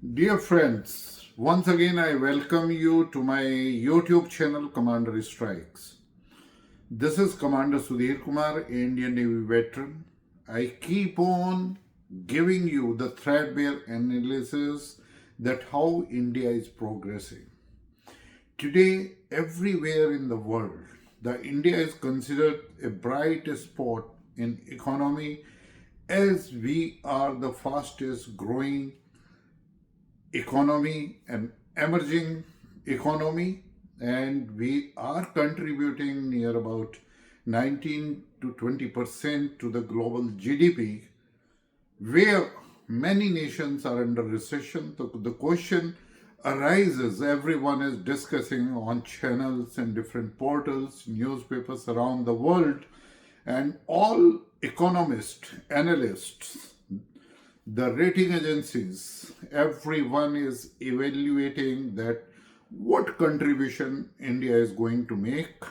Dear friends, once again I welcome you to my YouTube channel Commander Strikes. This is Commander Sudhir Kumar, Indian Navy veteran. I keep on giving you the threadbare analysis that how India is progressing. Today, everywhere in the world, the India is considered a bright spot in economy as we are the fastest growing economy and emerging economy, and we are contributing near about 19 to 20% to the global GDP, where many nations are under recession. So the question arises, everyone is discussing on channels and different portals, newspapers around the world, and all economists, analysts, the rating agencies, everyone is evaluating that what contribution India is going to make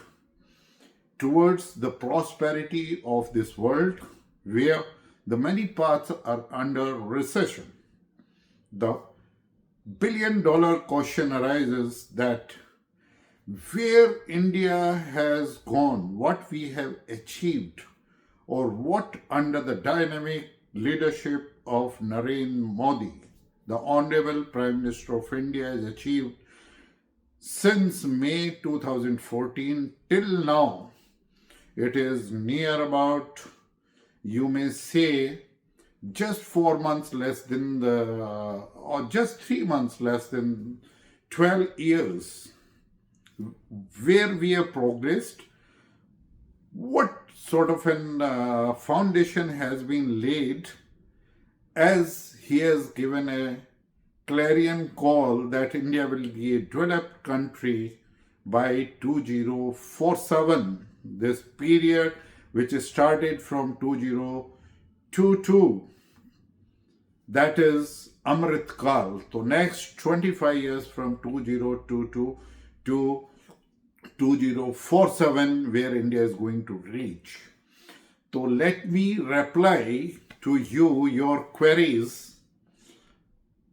towards the prosperity of this world where the many parts are under recession. The billion-dollar question arises that where India has gone, what we have achieved, or what under the dynamic leadership of Narendra Modi, the Honorable Prime Minister of India, has achieved since May 2014 till now. It is near about, you may say, just 4 months less than or just 3 months less than 12 years, where we have progressed. What sort of an foundation has been laid, as he has given a clarion call that India will be a developed country by 2047, this period which started from 2022, that is Amrit Kal. So next 25 years from 2022 to 2047, where India is going to reach. So let me reply to you your queries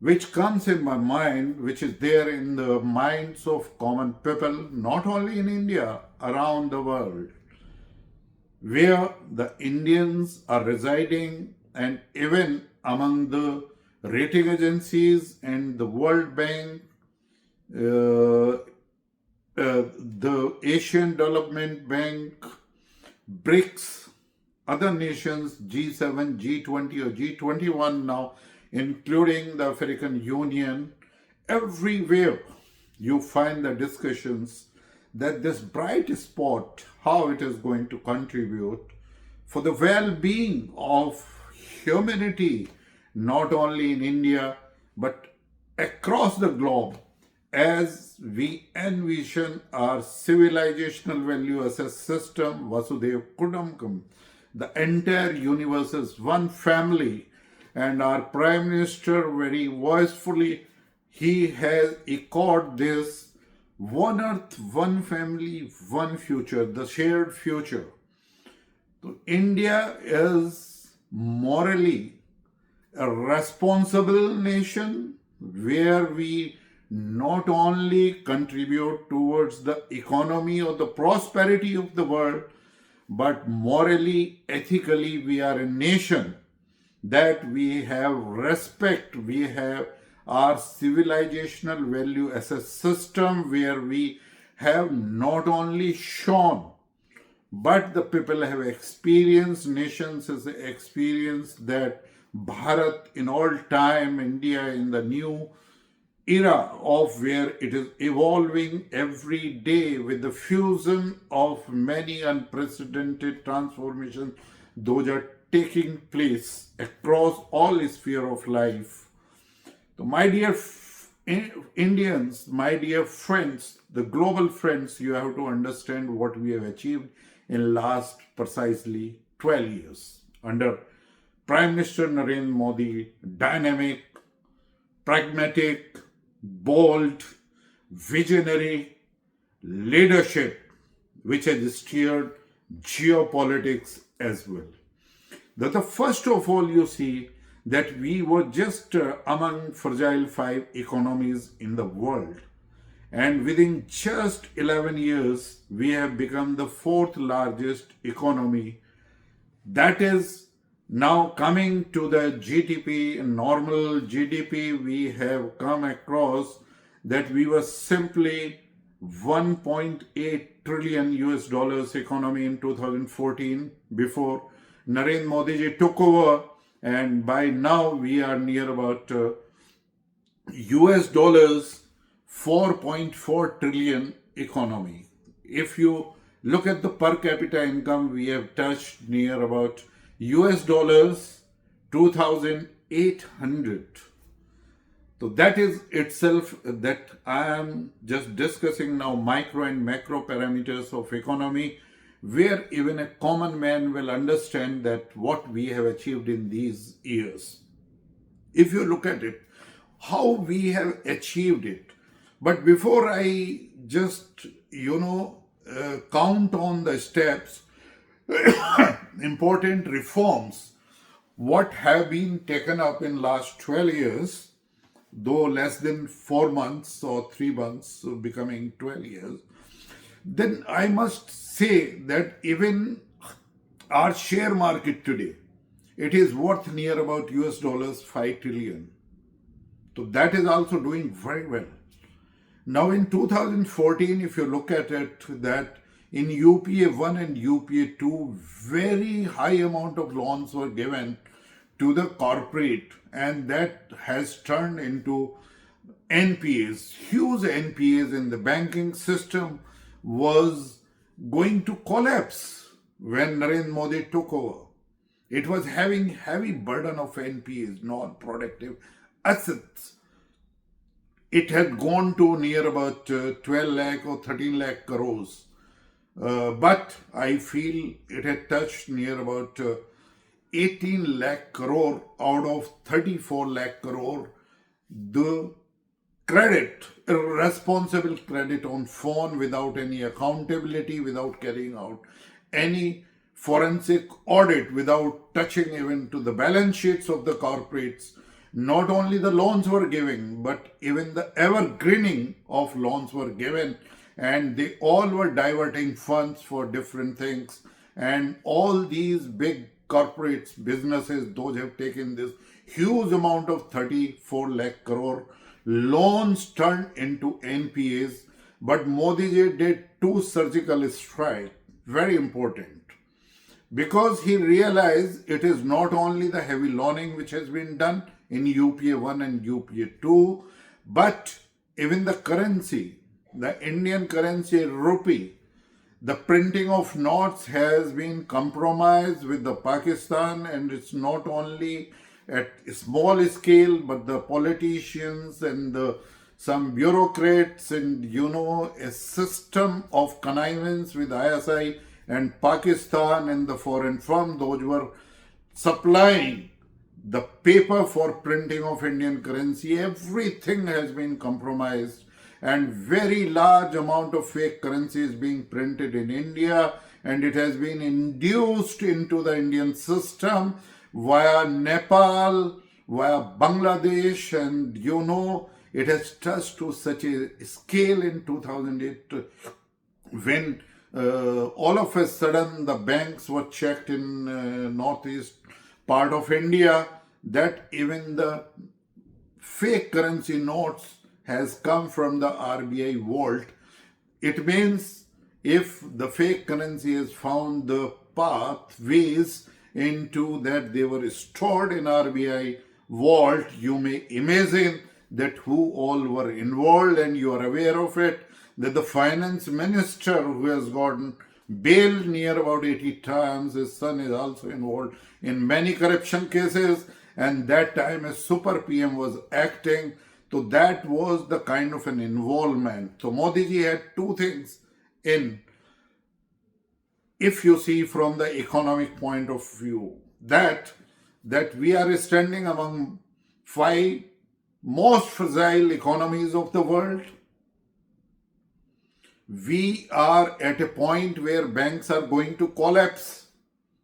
which comes in my mind, which is there in the minds of common people, not only in India, around the world, where the Indians are residing, and even among the rating agencies and the World Bank, the Asian Development Bank, BRICS, other nations, G7, G20 or G21 now, including the African Union, everywhere you find the discussions that this bright spot, how it is going to contribute for the well-being of humanity, not only in India, but across the globe, as we envision our civilizational value as a system, Vasudev Kudambakam, the entire universe is one family, and our Prime Minister very voicefully, he has echoed this one earth, one family, one future, the shared future. So India is morally a responsible nation where we not only contribute towards the economy or the prosperity of the world, but morally, ethically, we are a nation that we have respect, we have our civilizational value as a system where we have not only shown, but the people have experienced, nations has experienced that Bharat in all time, India in the new era of where it is evolving every day with the fusion of many unprecedented transformations, those are taking place across all sphere of life. So my dear Indians, my dear friends, the global friends, you have to understand what we have achieved in last precisely 12 years under Prime Minister Narendra Modi, dynamic, pragmatic, bold, visionary leadership which has steered geopolitics as well. That the first of all, you see that we were just among fragile 5 economies in the world. And within just 11 years, we have become the fourth largest economy. That is now coming to the GDP, normal GDP, we have come across that we were simply 1.8 trillion US dollars economy in 2014 before Narendra Modi ji took over, and by now we are near about US dollars 4.4 trillion economy. If you look at the per capita income, we have touched near about US dollars 2,800. So that is itself that I am just discussing now micro and macro parameters of economy, where even a common man will understand that what we have achieved in these years. If you look at it, how we have achieved it. But before I just, count on the steps, important reforms, what have been taken up in last 12 years, though less than 4 months or 3 months, so becoming 12 years, then I must say that even our share market today, it is worth near about US dollars 5 trillion. So that is also doing very well. Now in 2014, if you look at it, that in UPA 1 and UPA 2, very high amount of loans were given to the corporate, and that has turned into NPAs. Huge NPAs in the banking system was going to collapse when Narendra Modi took over. It was having heavy burden of NPAs, non-productive assets. It had gone to near about 12 lakh or 13 lakh crores. But I feel it had touched near about 18 lakh crore out of 34 lakh crore. The credit, irresponsible credit on phone without any accountability, without carrying out any forensic audit, without touching even to the balance sheets of the corporates. Not only the loans were given, but even the evergreening of loans were given, and they all were diverting funds for different things. And all these big corporates, businesses, those have taken this huge amount of 34 lakh crore loans turned into NPAs. But Modi ji did 2 surgical strikes, very important, because he realized it is not only the heavy loaning which has been done in UPA 1 and UPA 2, but even the currency, the Indian currency rupee, the printing of notes has been compromised with the Pakistan, and it's not only at a small scale, but the politicians and some bureaucrats and a system of connivance with ISI and Pakistan and the foreign firm, those were supplying the paper for printing of Indian currency. Everything has been compromised, and very large amount of fake currency is being printed in India, and it has been induced into the Indian system via Nepal, via Bangladesh, and it has touched to such a scale in 2008 when all of a sudden the banks were checked in northeast part of India, that even the fake currency notes has come from the RBI vault. It means if the fake currency has found the pathways into that they were stored in RBI vault, you may imagine that who all were involved, and you are aware of it, that the finance minister who has gotten bailed near about 80 times, his son is also involved in many corruption cases, and that time a super PM was acting. So that was the kind of an involvement. So Modi ji had 2 things in, if you see from the economic point of view, that we are standing among 5 most fragile economies of the world. We are at a point where banks are going to collapse.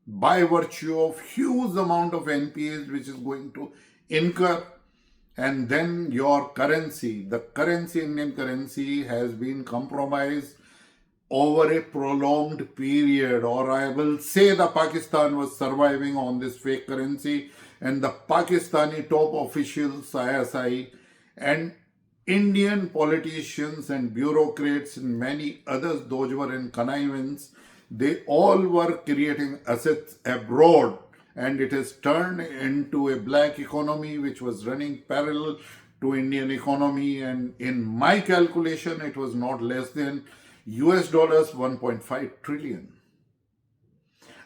by virtue of huge amount of NPAs which is going to incur. And then your currency, the currency, Indian currency, has been compromised over a prolonged period, or I will say the Pakistan was surviving on this fake currency, and the Pakistani top officials, ISI, and Indian politicians and bureaucrats and many others, those were in connivance, they all were creating assets abroad, and it has turned into a black economy which was running parallel to Indian economy. And in my calculation, it was not less than US dollars 1.5 trillion.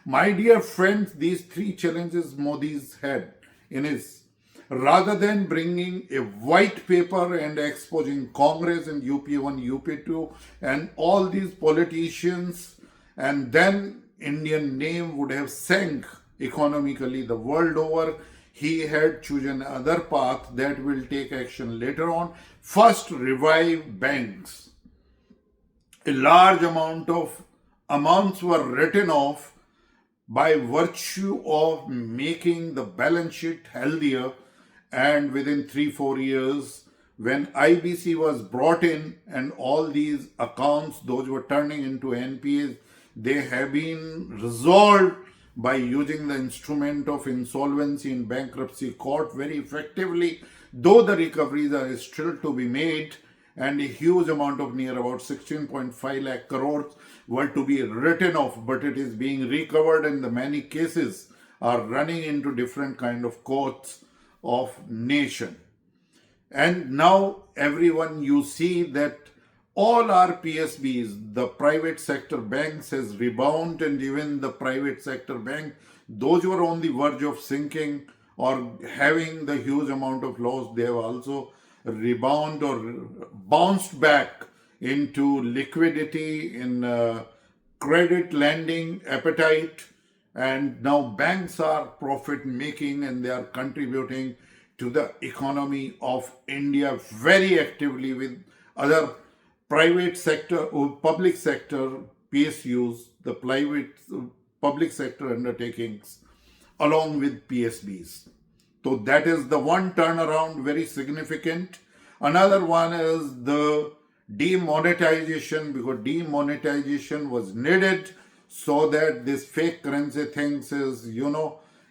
My dear friends, these three challenges Modi's had in his, rather than bringing a white paper and exposing Congress and UP1, UP2 and all these politicians, and then Indian name would have sank economically the world over. He had chosen another path that will take action later on. First, revive banks. A large amount of amounts were written off by virtue of making the balance sheet healthier, and within 3-4 years, when IBC was brought in and all these accounts, those were turning into NPAs, they have been resolved by using the instrument of insolvency in bankruptcy court very effectively, though the recoveries are still to be made, and a huge amount of near about 16.5 lakh crores were to be written off, but it is being recovered, and the many cases are running into different kind of courts of nation. And now everyone, you see that all our PSBs, the private sector banks, has rebounded, and even the private sector bank, those who are on the verge of sinking or having the huge amount of loss, they have also rebound or bounced back into liquidity in credit lending appetite, and now banks are profit making and they are contributing to the economy of India very actively with other private sector or public sector PSUs, the private public sector undertakings, along with PSBs. So that is the one turnaround, very significant. Another one is the demonetization, because demonetization was needed so that this fake currency things is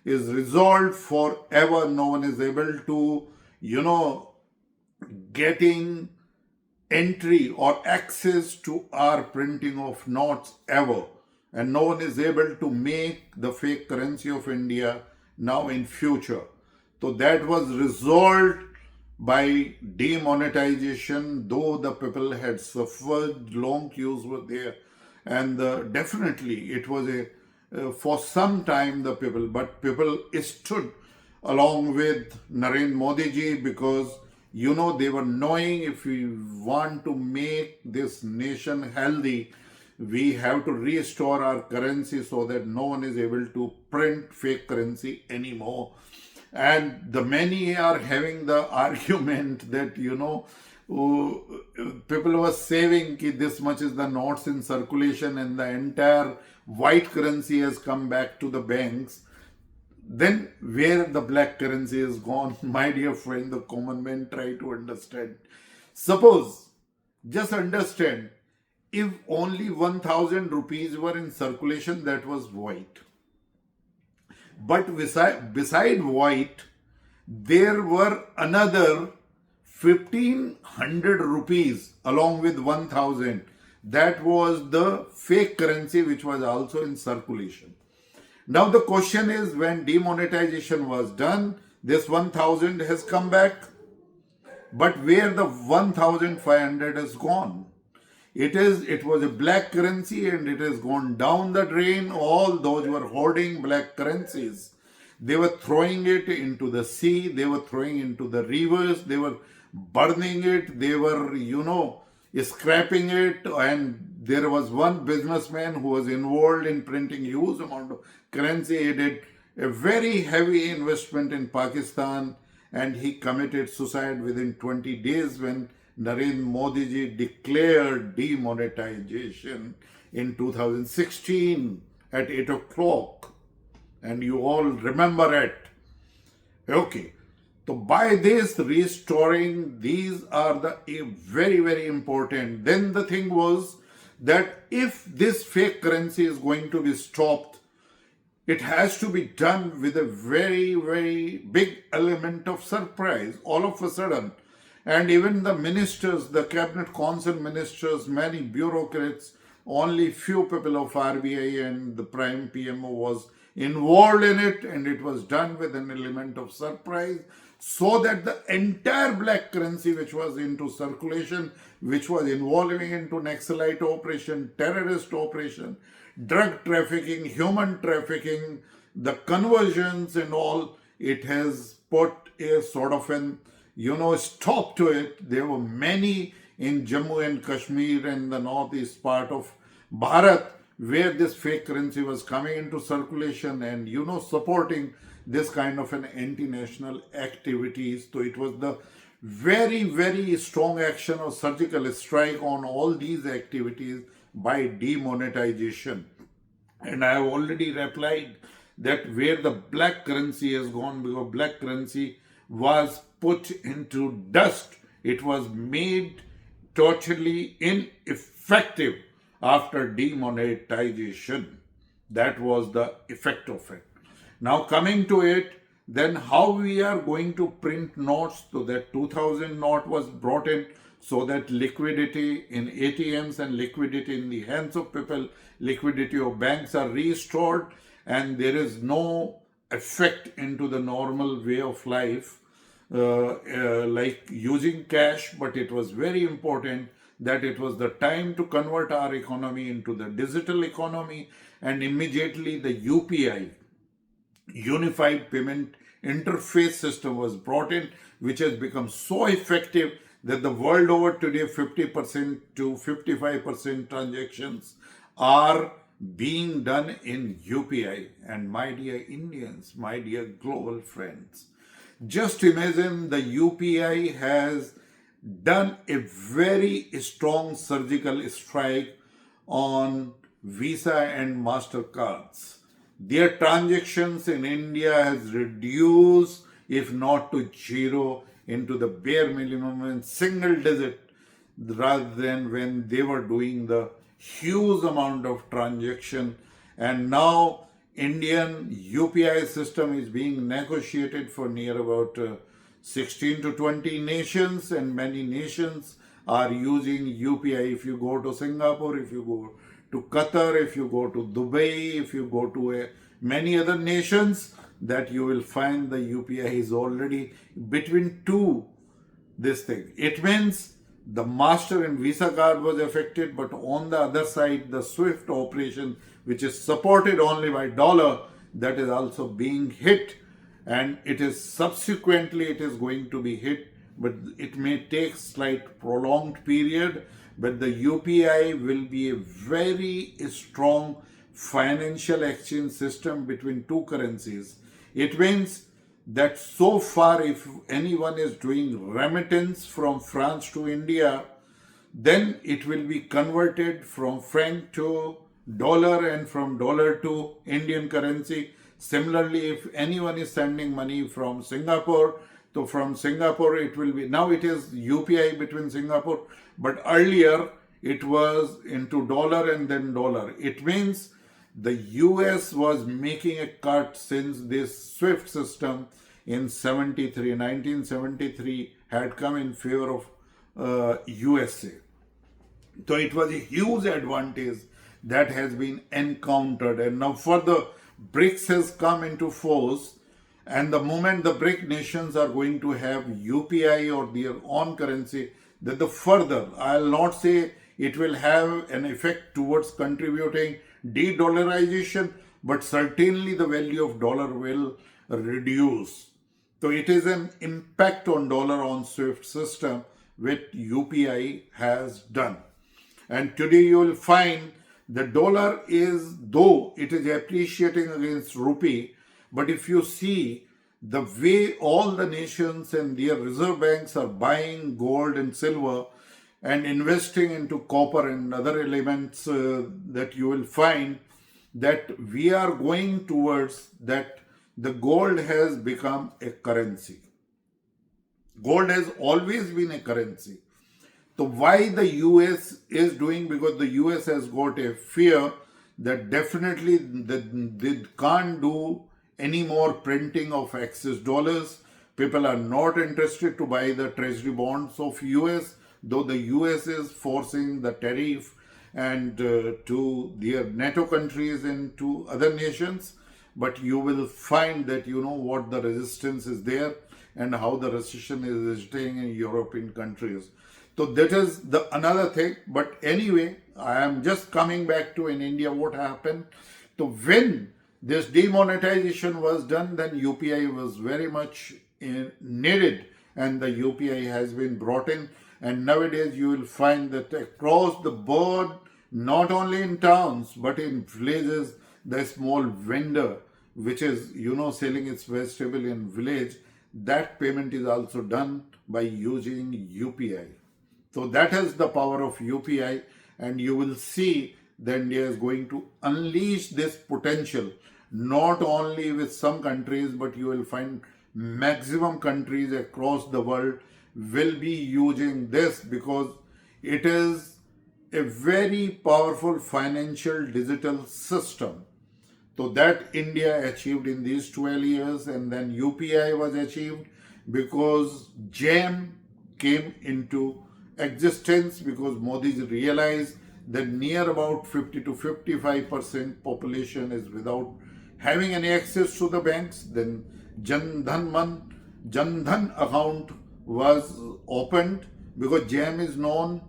resolved forever. No one is able to, getting entry or access to our printing of notes ever. And no one is able to make the fake currency of India now in future. So that was resolved by demonetization, though the people had suffered, long queues were there, and definitely it was for some time the people, but people stood along with Narendra Modi ji, because they were knowing if we want to make this nation healthy, we have to restore our currency so that no one is able to print fake currency anymore. And the many are having the argument that, people were saving this much is the notes in circulation and the entire white currency has come back to the banks. Then where the black currency is gone, my dear friend, the common man try to understand. Suppose, just understand, if only 1,000 rupees were in circulation, that was white. But beside white, there were another 1,500 rupees along with 1,000. That was the fake currency which was also in circulation. Now the question is, when demonetization was done, this 1,000 has come back, but where the 1,500 has gone? It was a black currency and it has gone down the drain. All those who were hoarding black currencies, they were throwing it into the sea, they were throwing into the rivers, they were burning it, they were, scrapping it. And there was one businessman who was involved in printing huge amount of currency. He did a very heavy investment in Pakistan and he committed suicide within 20 days when Narendra Modi ji declared demonetization in 2016 at 8 o'clock. and you all remember it. Okay. So by this restoring, these are the very, very important. Then the thing was that if this fake currency is going to be stopped, it has to be done with a very, very big element of surprise all of a sudden. And even the ministers, the cabinet council ministers, many bureaucrats, only few people of RBI and the prime PMO was involved in it, and it was done with an element of surprise, so that the entire black currency which was into circulation, which was involving into Naxalite operation, terrorist operation, drug trafficking, human trafficking, the conversions and all, it has put a sort of an stop to it. There were many in Jammu and Kashmir and the northeast part of Bharat where this fake currency was coming into circulation and supporting this kind of an anti-national activities. So it was the very, very strong action of surgical strike on all these activities by demonetization. And I have already replied that where the black currency has gone, because black currency was put into dust, it was made totally ineffective after demonetization. That was the effect of it. Now coming to it, then how we are going to print notes. So that 2000 note was brought in, so that liquidity in ATMs and liquidity in the hands of people, liquidity of banks are restored, and there is no effect into the normal way of life like using cash. But it was very important that it was the time to convert our economy into the digital economy, and immediately the UPI, Unified Payment Interface System, was brought in, which has become so effective that the world over today 50% to 55% transactions are being done in UPI. And my dear Indians, my dear global friends, just imagine the UPI has done a very strong surgical strike on Visa and MasterCards. Their transactions in India has reduced, if not to zero, into the bare minimum and single digit, rather than when they were doing the huge amount of transaction. And now Indian UPI system is being negotiated for near about 16 to 20 nations, and many nations are using UPI. If you go to Singapore, if you go to Qatar, if you go to Dubai, if you go to many other nations, that you will find the UPI is already between two this thing. It means the Master and Visa card was affected, but on the other side, the SWIFT operation, which is supported only by dollar, that is also being hit, and it is subsequently it is going to be hit, but it may take slight prolonged period. But the UPI will be a very strong financial exchange system between two currencies. It means that so far, if anyone is doing remittance from France to India, then it will be converted from franc to dollar and from dollar to Indian currency. Similarly, if anyone is sending money from Singapore, so from Singapore it will be, now it is UPI between Singapore, but earlier it was into dollar and then dollar. It means the US was making a cut since this SWIFT system in 1973 had come in favor of USA. So it was a huge advantage that has been encountered, and now further BRICS has come into force, and the moment the BRIC nations are going to have UPI or their own currency, that the further, I'll not say it will have an effect towards contributing de-dollarization, but certainly the value of dollar will reduce. So it is an impact on dollar on SWIFT system which UPI has done. And today you will find the dollar is, though it is appreciating against rupee, but if you see the way all the nations and their reserve banks are buying gold and silver and investing into copper and other elements, that you will find that we are going towards that the gold has become a currency. Gold has always been a currency. So why the US is doing? Because the US has got a fear that definitely they can't do any more printing of excess dollars. People are not interested to buy the treasury bonds of US, though the US is forcing the tariff and to their NATO countries and to other nations. But you will find that you know what the resistance is there and how the recession is staying in European countries. So that is the another thing. But anyway, I am just coming back to in India what happened. So when this demonetization was done, then UPI was very much needed, and the UPI has been brought in. And nowadays you will find that across the board, not only in towns but in villages, the small vendor which is selling its vegetable in village, that payment is also done by using UPI. So that is the power of UPI, and you will see that India is going to unleash this potential not only with some countries, but you will find maximum countries across the world will be using this, because it is a very powerful financial digital system. So that India achieved in these 12 years, and then UPI was achieved because JAM came into existence, because Modi realized that near about 50 to 55% population is without having any access to the banks. Then Jan Dhan account was opened, because JAM is known,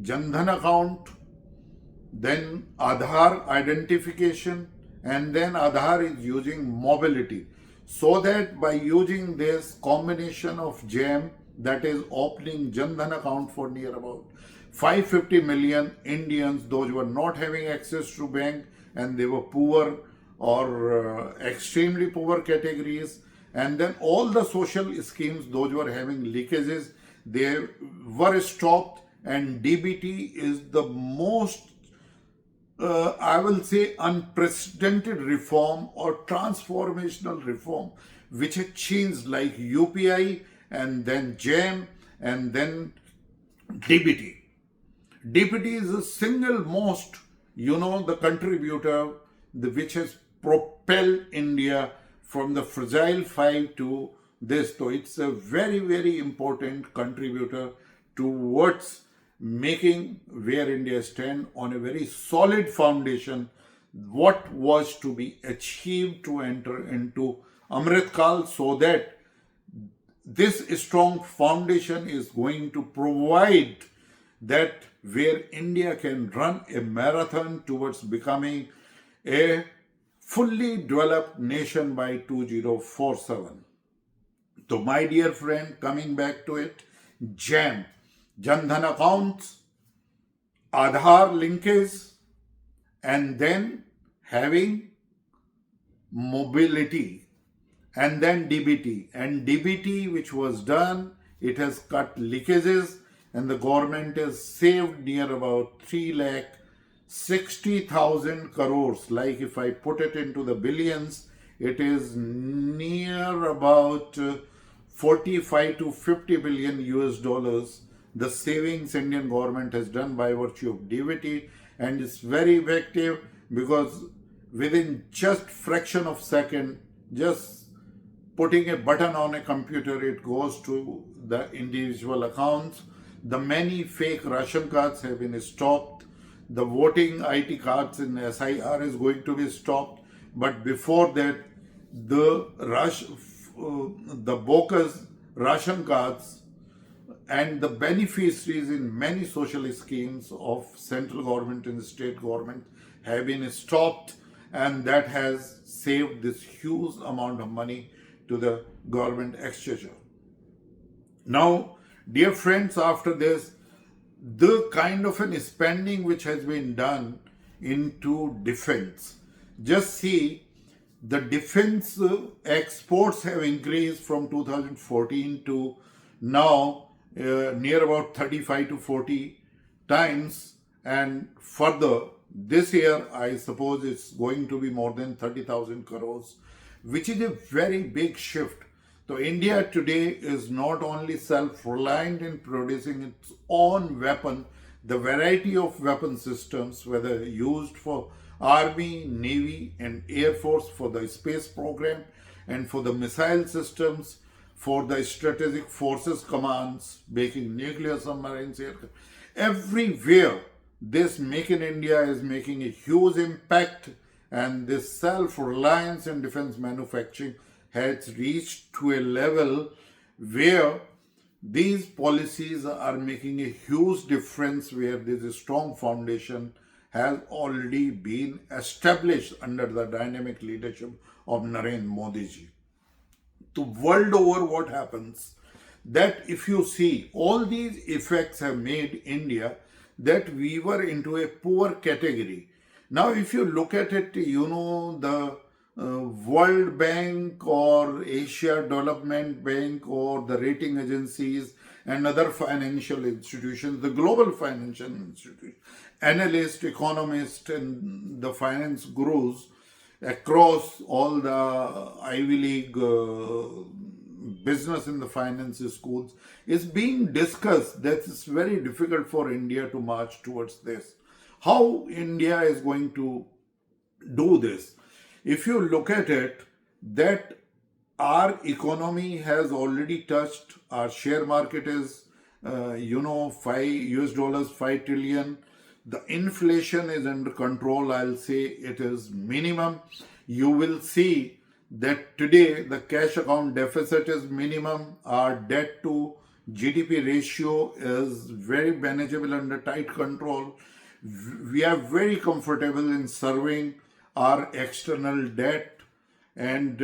Jan Dhan account, then Aadhaar identification, and then Aadhaar is using mobility. So that by using this combination of JAM, that is opening Jan Dhan account for near about 550 million Indians, those who were not having access to bank and they were poor or extremely poor categories. And then all the social schemes, those who were having leakages, they were stopped. And DBT is the most I will say unprecedented reform or transformational reform which had changed, like UPI and then JAM and then DBT. DBT is the single most, the contributor which has propelled India from the fragile five to this. So it's a very, very important contributor towards making where India stand on a very solid foundation, what was to be achieved to enter into Amrit Kal, so that this strong foundation is going to provide that where India can run a marathon towards becoming a fully developed nation by 2047. So my dear friend, coming back to it, JAM, Jan Dhan accounts, Aadhaar linkage, and then having mobility, and then DBT. And DBT, which was done, it has cut leakages, and the government has saved near about 3,60,000 crores. Like if I put it into the billions, it is near about 45 to 50 billion US dollars. The savings Indian government has done by virtue of DBT, and it's very effective, because within just fraction of second, just putting a button on a computer, it goes to the individual accounts. The many fake ration cards have been stopped. The voting IT cards in SIR is going to be stopped. But before that, the bogus ration cards and the beneficiaries in many social schemes of central government and state government have been stopped, and that has saved this huge amount of money to the government exchequer. Now, dear friends, after this, the kind of an spending which has been done into defense, just see the defense exports have increased from 2014 to now near about 35 to 40 times, and further This year, I suppose it's going to be more than 30,000 crores, which is a very big shift. So India today is not only self-reliant in producing its own weapon, the variety of weapon systems, whether used for Army, Navy, and Air Force for the space program, and for the missile systems, for the strategic forces commands, making nuclear submarines, everywhere this Make in India is making a huge impact, and this self-reliance in defense manufacturing has reached to a level where these policies are making a huge difference, where this strong foundation has already been established under the dynamic leadership of Narendra Modi ji. The world over, what happens that if you see, all these effects have made India that we were into a poor category. Now if you look at it, the World Bank or Asia Development Bank or the rating agencies and other financial institutions, the global financial institutions, analysts, economists, and the finance gurus across all the Ivy League business in the finance schools is being discussed that it's very difficult for India to march towards this. How India is going to do this? If you look at it, that our economy has already touched, our share market is, $5 trillion. The inflation is under control. I'll say it is minimum. You will see that today the cash account deficit is minimum. Our debt to GDP ratio is very manageable, under tight control. We are very comfortable in serving our external debt, and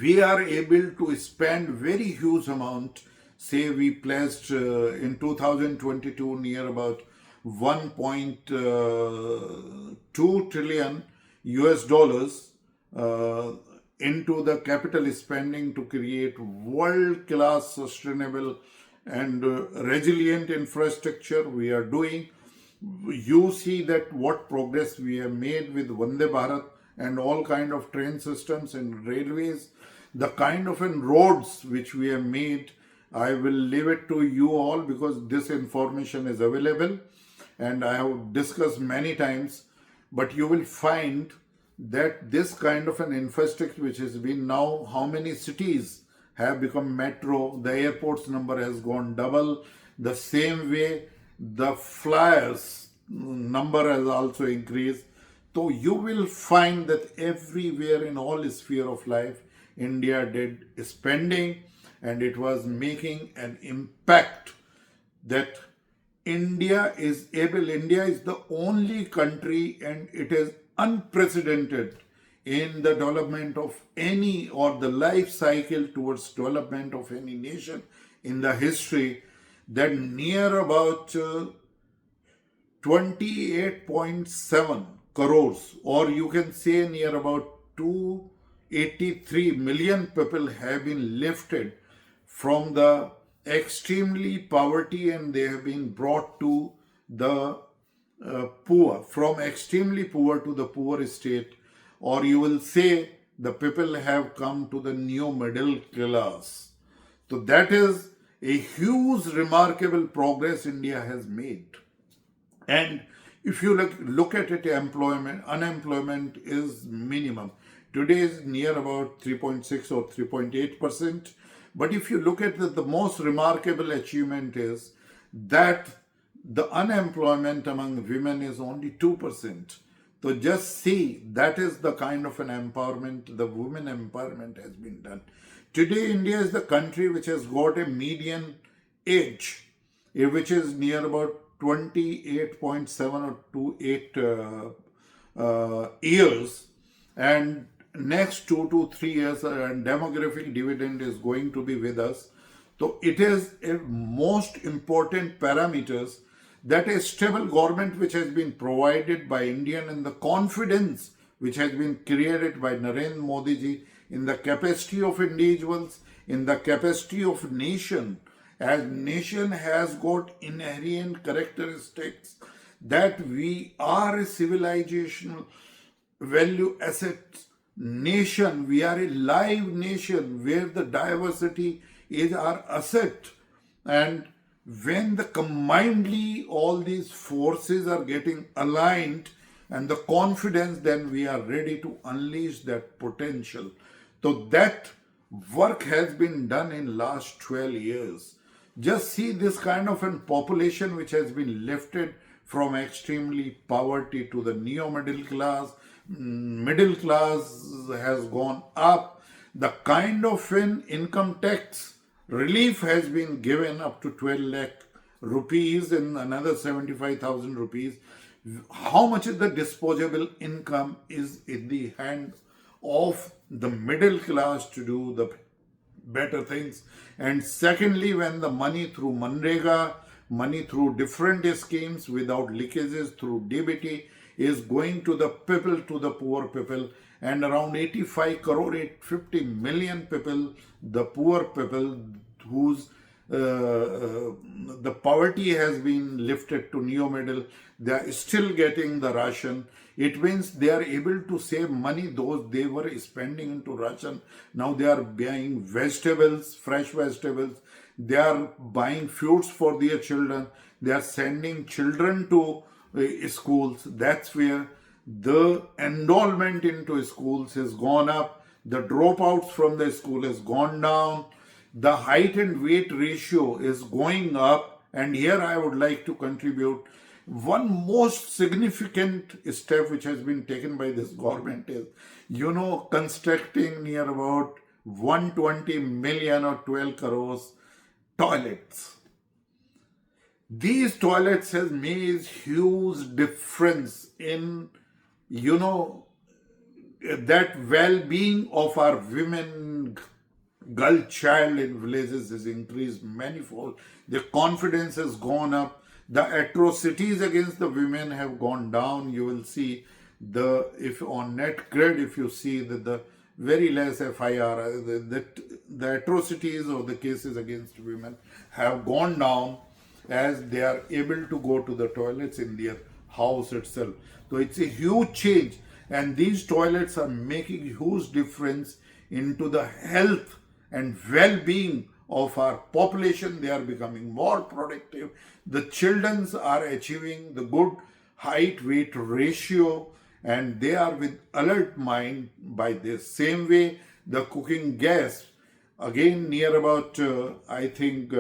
we are able to spend very huge amount. Say we pledged in 2022 near about 1.2 trillion US dollars into the capital spending to create world-class sustainable and resilient infrastructure. We are doing. You see that what progress we have made with Vande Bharat and all kind of train systems and railways, the kind of roads which we have made. I will leave it to you all because this information is available and I have discussed many times, but you will find that this kind of an infrastructure which has been, now how many cities have become metro, the airport's number has gone double. The same way the flyers number has also increased. So you will find that everywhere in all sphere of life, India did spending, and it was making an impact that India is the only country, and it is unprecedented in the development of any, or the life cycle towards development of any nation in the history, that near about 28.7 crores, or you can say near about 283 million people have been lifted from the extremely poverty, and they have been brought to the poor, from extremely poor to the poor state, or you will say the people have come to the new middle class. So that is a huge, remarkable progress India has made. And if you look at it, unemployment is minimum. Today is near about 3.6 or 3.8%. But if you look at the most remarkable achievement is that the unemployment among women is only 2%. So just see, that is the kind of an empowerment, the women empowerment has been done. Today, India is the country which has got a median age, which is near about 28.7 or 28 years, and next 2 to 3 years, demographic dividend is going to be with us. So it is a most important parameters that a stable government which has been provided by Indian, and the confidence which has been created by Narendra Modi ji in the capacity of individuals, in the capacity of nation, as nation has got inherent characteristics that we are a civilizational value asset nation. We are a live nation where the diversity is our asset. And when the combinedly all these forces are getting aligned and the confidence, then we are ready to unleash that potential. So that work has been done in last 12 years. Just see this kind of a population which has been lifted from extremely poverty to the neo middle class. Middle class has gone up. The kind of an income tax relief has been given up to 12 lakh rupees and another 75,000 rupees. How much is the disposable income is in the hand of the middle class to do the better things? And secondly, when the money through Manrega, money through different schemes without leakages through DBT is going to the people, to the poor people, and around 85 crore, 850 million people, the poor people whose the poverty has been lifted to neo middle, they are still getting the ration. It means they are able to save money those they were spending into ration. Now they are buying vegetables, fresh vegetables. They are buying fruits for their children. They are sending children to schools. That's where the enrollment into schools has gone up. The dropouts from the school has gone down. The height and weight ratio is going up. And here I would like to contribute one most significant step which has been taken by this government is, constructing near about 120 million or 12 crores toilets. These toilets has made huge difference in, that well-being of our women, girl child in villages is increased manifold. The confidence has gone up. The atrocities against the women have gone down. You will see if on net grid, if you see that the very less FIR, the atrocities or the cases against women have gone down as they are able to go to the toilets in their house itself. So it's a huge change, and these toilets are making huge difference into the health and well-being of our population. They are becoming more productive. The children are achieving the good height weight ratio, and they are with alert mind by this. Same way, the cooking gas, again near about I think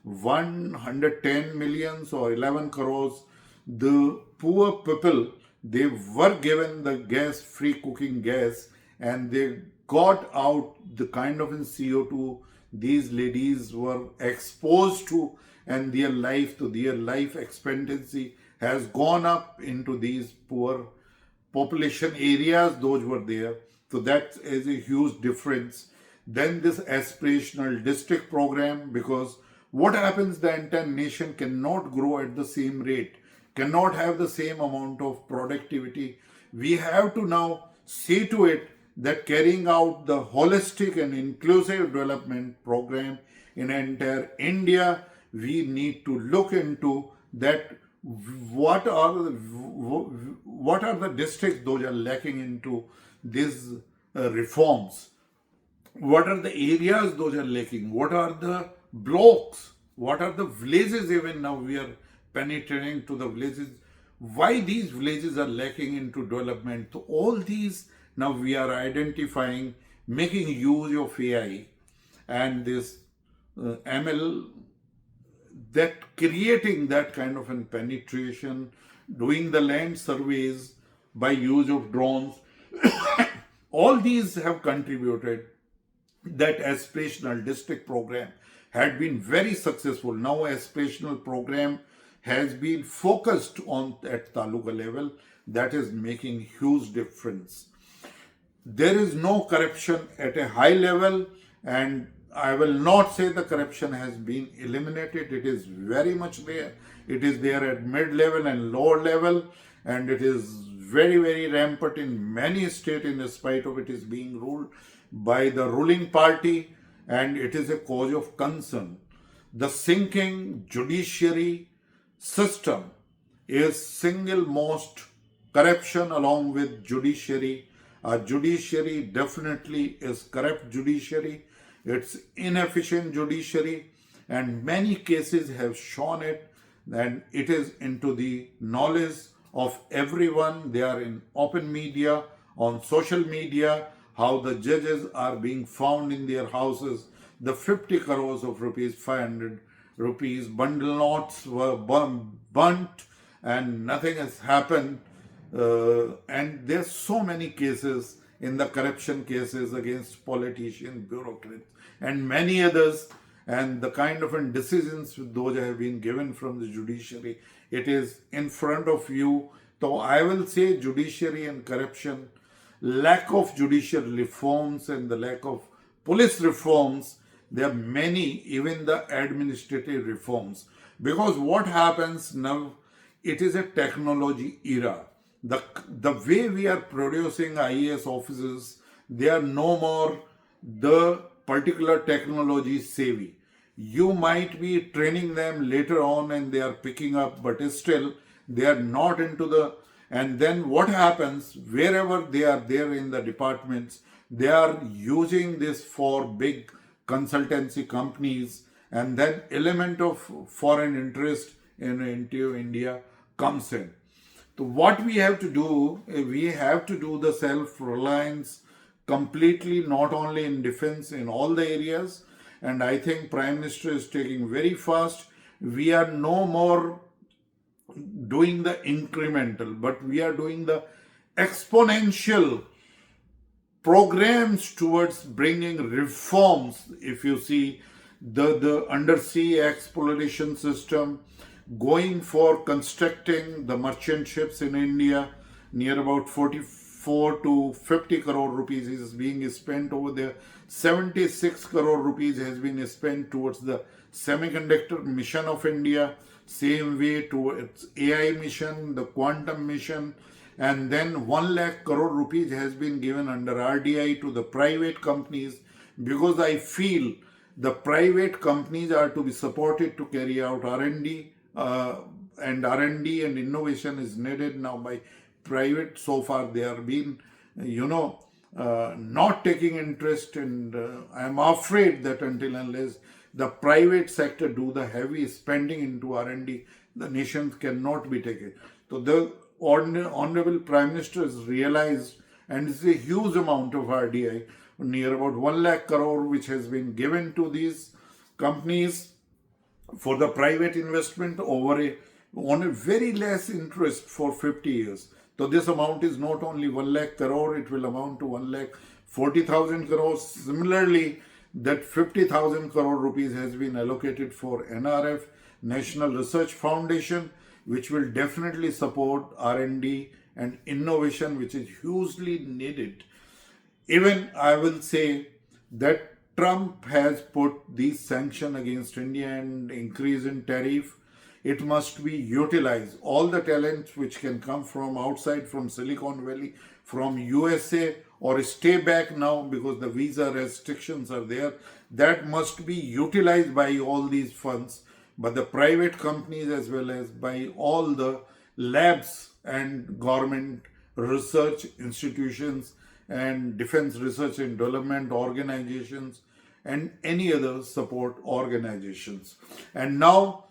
110 millions or 11 crores, the poor people, they were given the gas, free cooking gas, and they got out the kind of CO2 these ladies were exposed to, and their life expectancy has gone up into these poor population areas. Those were there. So that is a huge difference. Then this aspirational district program, because what happens, the entire nation cannot grow at the same rate, cannot have the same amount of productivity. We have to now see to it that carrying out the holistic and inclusive development program in entire India, we need to look into that. What are the districts those are lacking into these reforms? What are the areas those are lacking? What are the blocks? What are the villages? Even now we are penetrating to the villages. Why these villages are lacking into development? So all these now we are identifying, making use of AI and this ML, that creating that kind of an penetration, doing the land surveys by use of drones. All these have contributed. That aspirational district program had been very successful. Now aspirational program has been focused on at taluka level. That is making huge difference. There is no corruption at a high level, and I will not say the corruption has been eliminated. It is very much there. It is there at mid-level and lower level, and it is very, very rampant in many states in spite of it is being ruled by the ruling party, and it is a cause of concern. The sinking judiciary system is single most corruption along with judiciary. Our judiciary definitely is corrupt judiciary. It's inefficient judiciary, and many cases have shown it, and it is into the knowledge of everyone. They are in open media, on social media, how the judges are being found in their houses. The 50 crores of rupees, 500 rupees bundle notes were burnt, and nothing has happened. And there's so many cases in the corruption cases against politicians, bureaucrats, and many others. And the kind of decisions those have been given from the judiciary, it is in front of you. So I will say judiciary and corruption, lack of judicial reforms and the lack of police reforms. There are many, even the administrative reforms. Because what happens now, it is a technology era. The way we are producing IAS officers, they are no more the particular technology savvy. You might be training them later on and they are picking up, but still they are not into the. And then what happens, wherever they are there in the departments, they are using this for big consultancy companies, and then element of foreign interest into India comes in. So what we have to do, we have to do the self-reliance completely, not only in defense, in all the areas. And I think Prime Minister is taking very fast. We are no more doing the incremental, but we are doing the exponential programs towards bringing reforms. If you see the undersea exploration system, going for constructing the merchant ships in India, near about 44 to 50 crore rupees is being spent over there. 76 crore rupees has been spent towards the semiconductor mission of India, same way towards AI mission, the quantum mission, and then 1 lakh crore rupees has been given under RDI to the private companies, because I feel the private companies are to be supported to carry out R&D, and R&D and innovation is needed now by private. So far they are being, not taking interest, and I am afraid that until unless the private sector do the heavy spending into R&D, the nations cannot be taken. So the Honorable Prime Minister has realized, and it's a huge amount of RDI, near about 1 lakh crore, which has been given to these companies for the private investment on a very less interest for 50 years. So this amount is not only 1 lakh crore, it will amount to 1 lakh 40,000 crores. Similarly, that 50,000 crore rupees has been allocated for NRF, National Research Foundation, which will definitely support R&D and innovation, which is hugely needed. Even I will say that Trump has put these sanctions against India and increase in tariff. It must be utilized. All the talents which can come from outside, from Silicon Valley, from USA, or stay back now because the visa restrictions are there, that must be utilized by all these funds, but the private companies as well as by all the labs and government research institutions and defense research and development organizations and any other support organizations. And now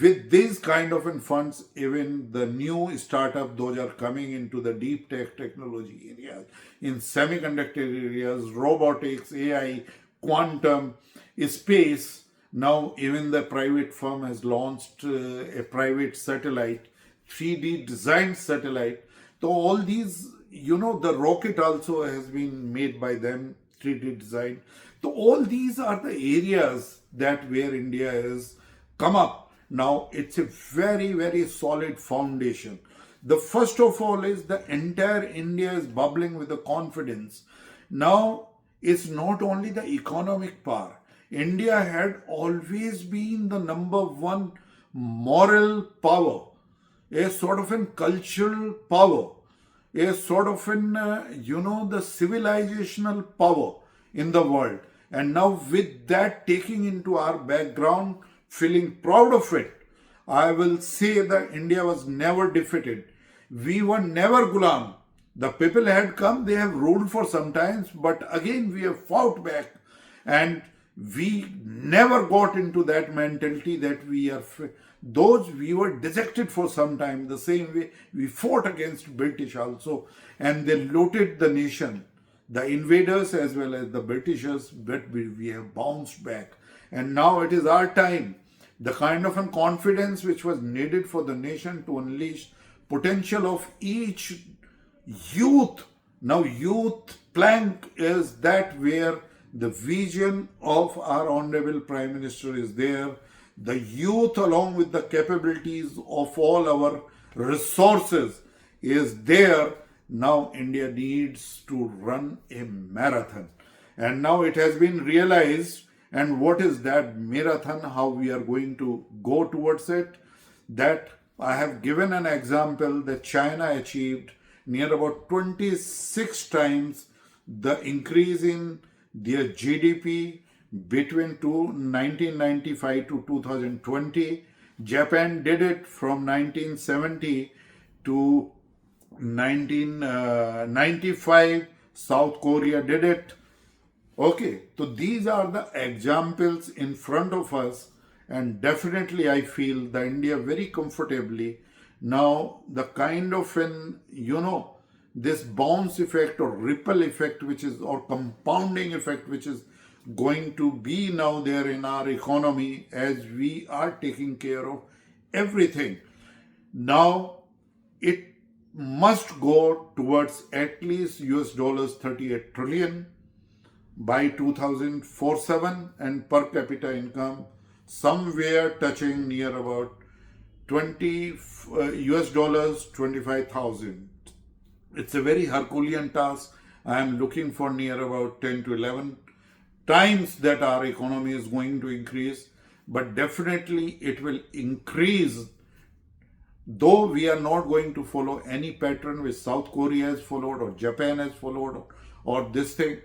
with these kind of funds, even the new startup, those are coming into the deep tech technology areas, in semiconductor areas, robotics, AI, quantum, space. Now even the private firm has launched a private satellite, 3D designed satellite. So all these, the rocket also has been made by them, 3D design. So all these are the areas that where India has come up. Now it's a very, very solid foundation. The first of all is the entire India is bubbling with the confidence. Now it's not only the economic power. India had always been the number one moral power, a sort of a cultural power, a sort of an, the civilizational power in the world. And now with that taking into our background, feeling proud of it, I will say that India was never defeated. We were never gulam. The people had come, they have ruled for some times, but again we have fought back, and we never got into that mentality that we are those we were dejected for some time. The same way we fought against British also, and they looted the nation, the invaders as well as the Britishers, but we have bounced back. And now it is our time. The kind of confidence which was needed for the nation to unleash potential of each youth. Now youth plank is that where the vision of our Honorable Prime Minister is there. The youth along with the capabilities of all our resources is there. Now India needs to run a marathon. And now it has been realized. And what is that marathon? How we are going to go towards it? That I have given an example that China achieved near about 26 times the increase in their GDP between 1995 to 2020. Japan did it from 1970 to 1995. South Korea did it. Okay, so these are the examples in front of us, and definitely I feel the India very comfortably. Now the kind of this bounce effect or ripple effect or compounding effect which is going to be now there in our economy as we are taking care of everything. Now it must go towards at least US dollars 38 trillion by 2047, and per capita income somewhere touching near about 20 US dollars 25,000. It's a very Herculean task. I am looking for near about 10 to 11 times that our economy is going to increase, but definitely it will increase, though we are not going to follow any pattern which South Korea has followed or Japan has followed or this thing,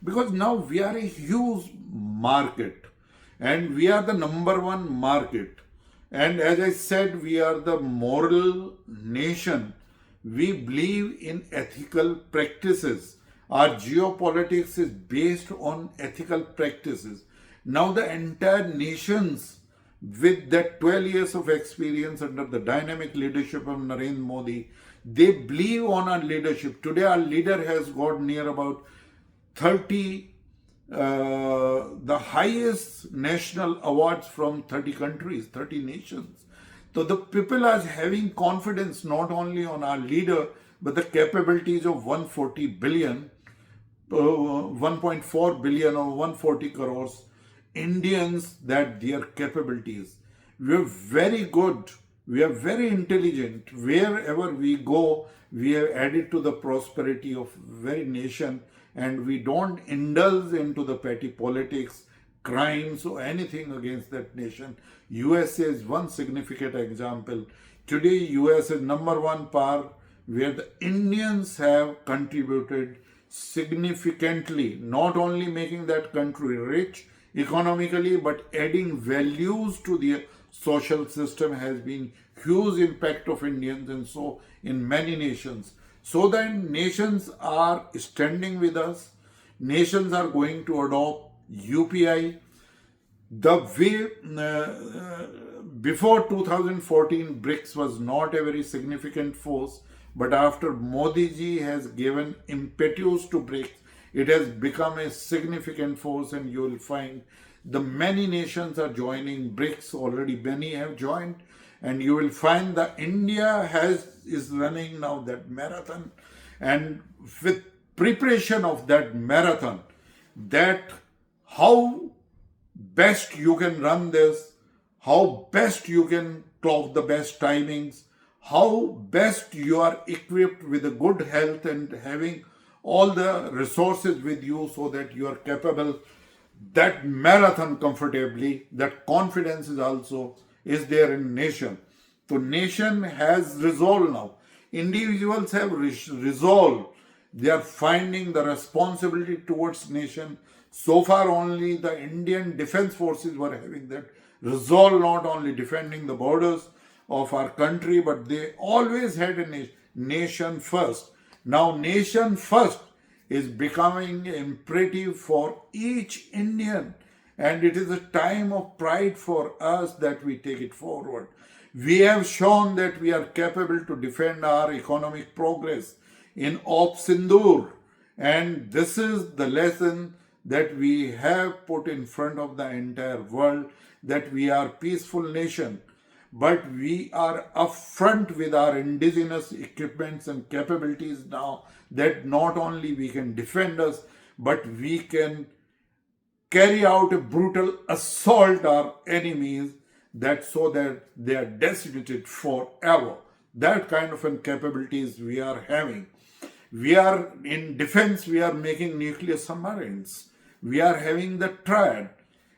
because now we are a huge market and we are the number one market. And as I said, we are the moral nation. We believe in ethical practices. Our geopolitics is based on ethical practices. Now the entire nations with that 12 years of experience under the dynamic leadership of Narendra Modi, they believe on our leadership. Today our leader has got near about 30 the highest national awards from 30 countries, 30 nations. So the people are having confidence not only on our leader, but the capabilities of 140 billion, 1.4 billion or 140 crores Indians, that their capabilities. We are very good. We are very intelligent. Wherever we go, we have added to the prosperity of very nation, and we don't indulge into the petty politics, crimes or anything against that nation. USA is one significant example. Today US is number one power where the Indians have contributed significantly, not only making that country rich economically, but adding values to the social system has been huge impact of Indians, and so in many nations. So then nations are standing with us. Nations are going to adopt UPI. The way before 2014, BRICS was not a very significant force, but after Modi ji has given impetus to BRICS, it has become a significant force, and you will find the many nations are joining BRICS. Already many have joined, and you will find that India is running now that marathon, and with preparation of that marathon, that how best you can run this, how best you can clock the best timings, how best you are equipped with a good health and having all the resources with you so that you are capable that marathon comfortably. That confidence is there in nation. So nation has resolve now. Individuals have resolved. They are finding the responsibility towards nation. So far only the Indian Defence Forces were having that resolve not only defending the borders of our country, but they always had a nation first. Now, nation first is becoming imperative for each Indian, and it is a time of pride for us that we take it forward. We have shown that we are capable to defend our economic progress in Op Sindoor, and this is the lesson that we have put in front of the entire world, that we are peaceful nation, but we are upfront with our indigenous equipments and capabilities now, that not only we can defend us, but we can carry out a brutal assault our enemies, that so that they are decimated forever. That kind of capabilities we are having. We are in defense, we are making nuclear submarines. We are having the triad.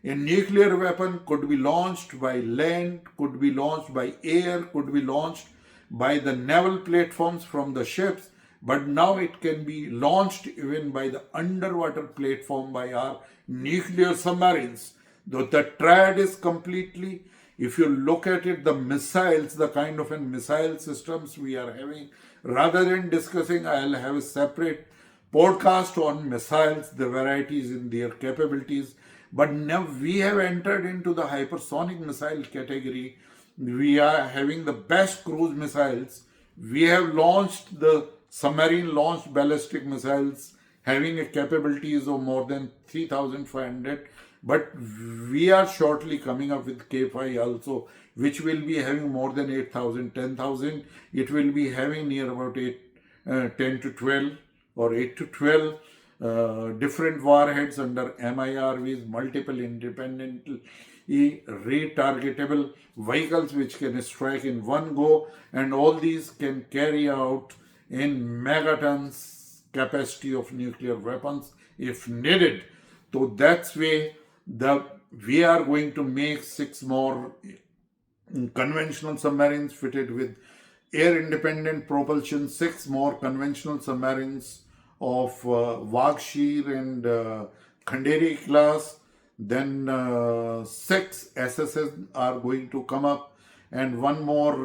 A nuclear weapon could be launched by land, could be launched by air, could be launched by the naval platforms from the ships, but now it can be launched even by the underwater platform by our nuclear submarines. Though the triad is completely, if you look at it, the missiles, the kind of missile systems we are having, rather than discussing, I'll have a separate podcast on missiles, the varieties in their capabilities. But now we have entered into the hypersonic missile category. We are having the best cruise missiles. We have launched the submarine launched ballistic missiles having a capabilities of more than 3,500. But we are shortly coming up with K5 also, which will be having more than 8,000, 10,000. It will be having near about 10 to 12 or 8 to 12 different warheads under MIRVs, multiple independently retargetable vehicles which can strike in one go, and all these can carry out in megatons capacity of nuclear weapons if needed. So that's way we are going to make 6 more conventional submarines fitted with air independent propulsion, 6 more conventional submarines of Vagshir and Khanderi class. Then 6 SSS are going to come up, and one more,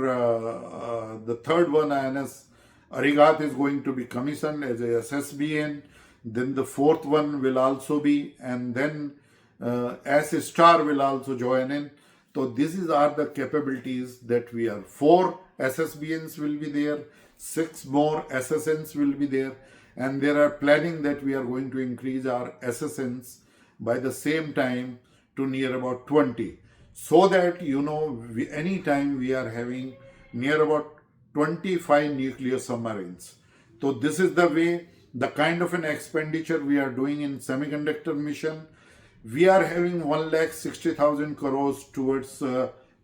the third one, INS Arigat, is going to be commissioned as a SSBN. Then the fourth one will also be, and then S Star will also join in. So these are the capabilities that we are. 4 SSBNs will be there, 6 more SSNs will be there, and there are planning that we are going to increase our SSNs by the same time to near about 20. So that, anytime we are having near about 25 nuclear submarines. So this is the way, the kind of an expenditure we are doing in semiconductor mission. We are having 1,60,000 crores towards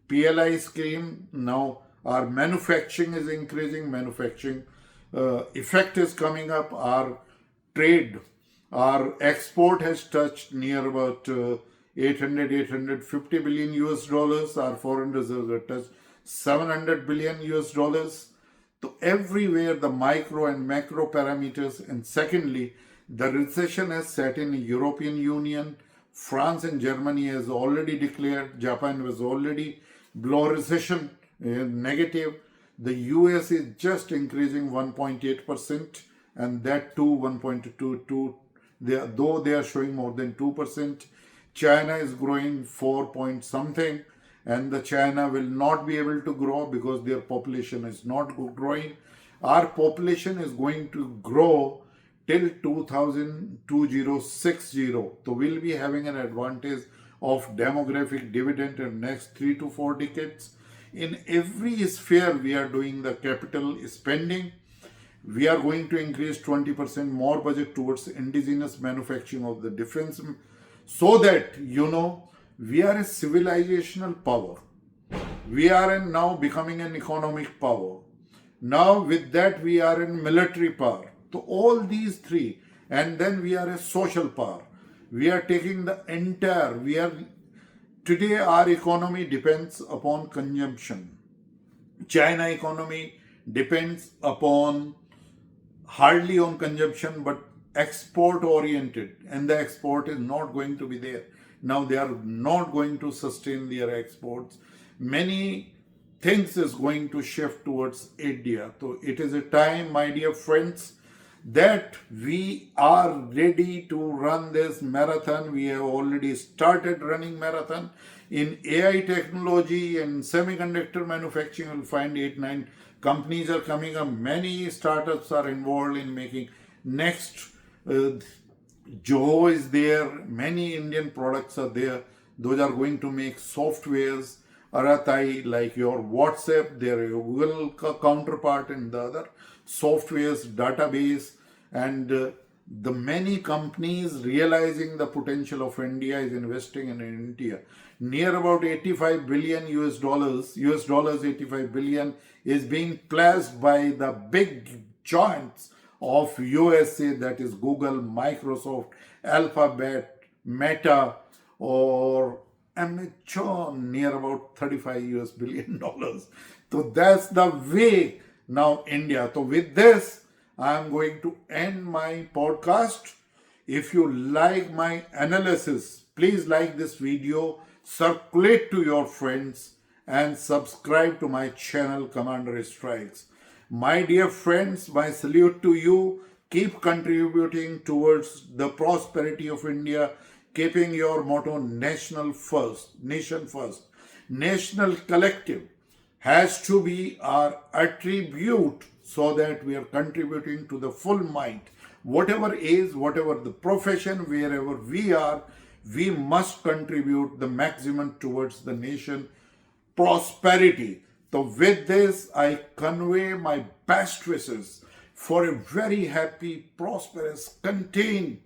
PLI scheme. Now our manufacturing is increasing, manufacturing effect is coming up. Our trade, our export has touched near about 850 billion US dollars. Our foreign reserves have touched 700 billion US dollars. So everywhere the micro and macro parameters. And secondly, the recession has set in European Union. France and Germany has already declared. Japan was already below recession, negative. The US is just increasing 1.8%, and that too 1.22. Though they are showing more than 2%. China is growing 4 point something, and the China will not be able to grow because their population is not growing. Our population is going to grow till 2060. So we'll be having an advantage of demographic dividend in next 3 to 4 decades. In every sphere we are doing the capital spending. We are going to increase 20% more budget towards indigenous manufacturing of the defense, so that we are a civilizational power. We are now becoming an economic power. Now with that we are in military power. So all these three, and then we are a social power. We are taking the entire, today our economy depends upon consumption. China economy depends upon hardly on consumption, but export oriented, and the export is not going to be there. Now they are not going to sustain their exports. Many things is going to shift towards India. So it is a time, my dear friends, that we are ready to run this marathon. We have already started running marathon. In AI technology and semiconductor manufacturing, you'll find 8, 9 companies are coming up. Many startups are involved in making next. Joe is there. Many Indian products are there. Those are going to make softwares. Aratai, like your WhatsApp, their Google counterpart, and the other softwares, database, and the many companies realizing the potential of India is investing in India. Near about 85 billion US dollars, 85 billion is being pledged by the big giants of USA, that is Google, Microsoft, Alphabet, Meta, or Amazon, near about 35 US billion dollars. So that's the way now India. So with this, I am going to end my podcast. If you like my analysis, please like this video, circulate to your friends, and subscribe to my channel Commander Strikes. My dear friends, my salute to you. Keep contributing towards the prosperity of India, keeping your motto nation first. National collective has to be our attribute, so that we are contributing to the full might. Whatever is, whatever the profession, wherever we are, we must contribute the maximum towards the nation prosperity. So with this, I convey my best wishes for a very happy, prosperous, contained,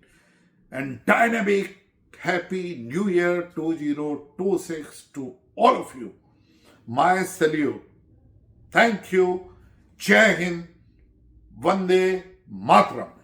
and dynamic happy New Year 2026 to all of you. My salute. Thank you. Jai Hind. Vande Mataram.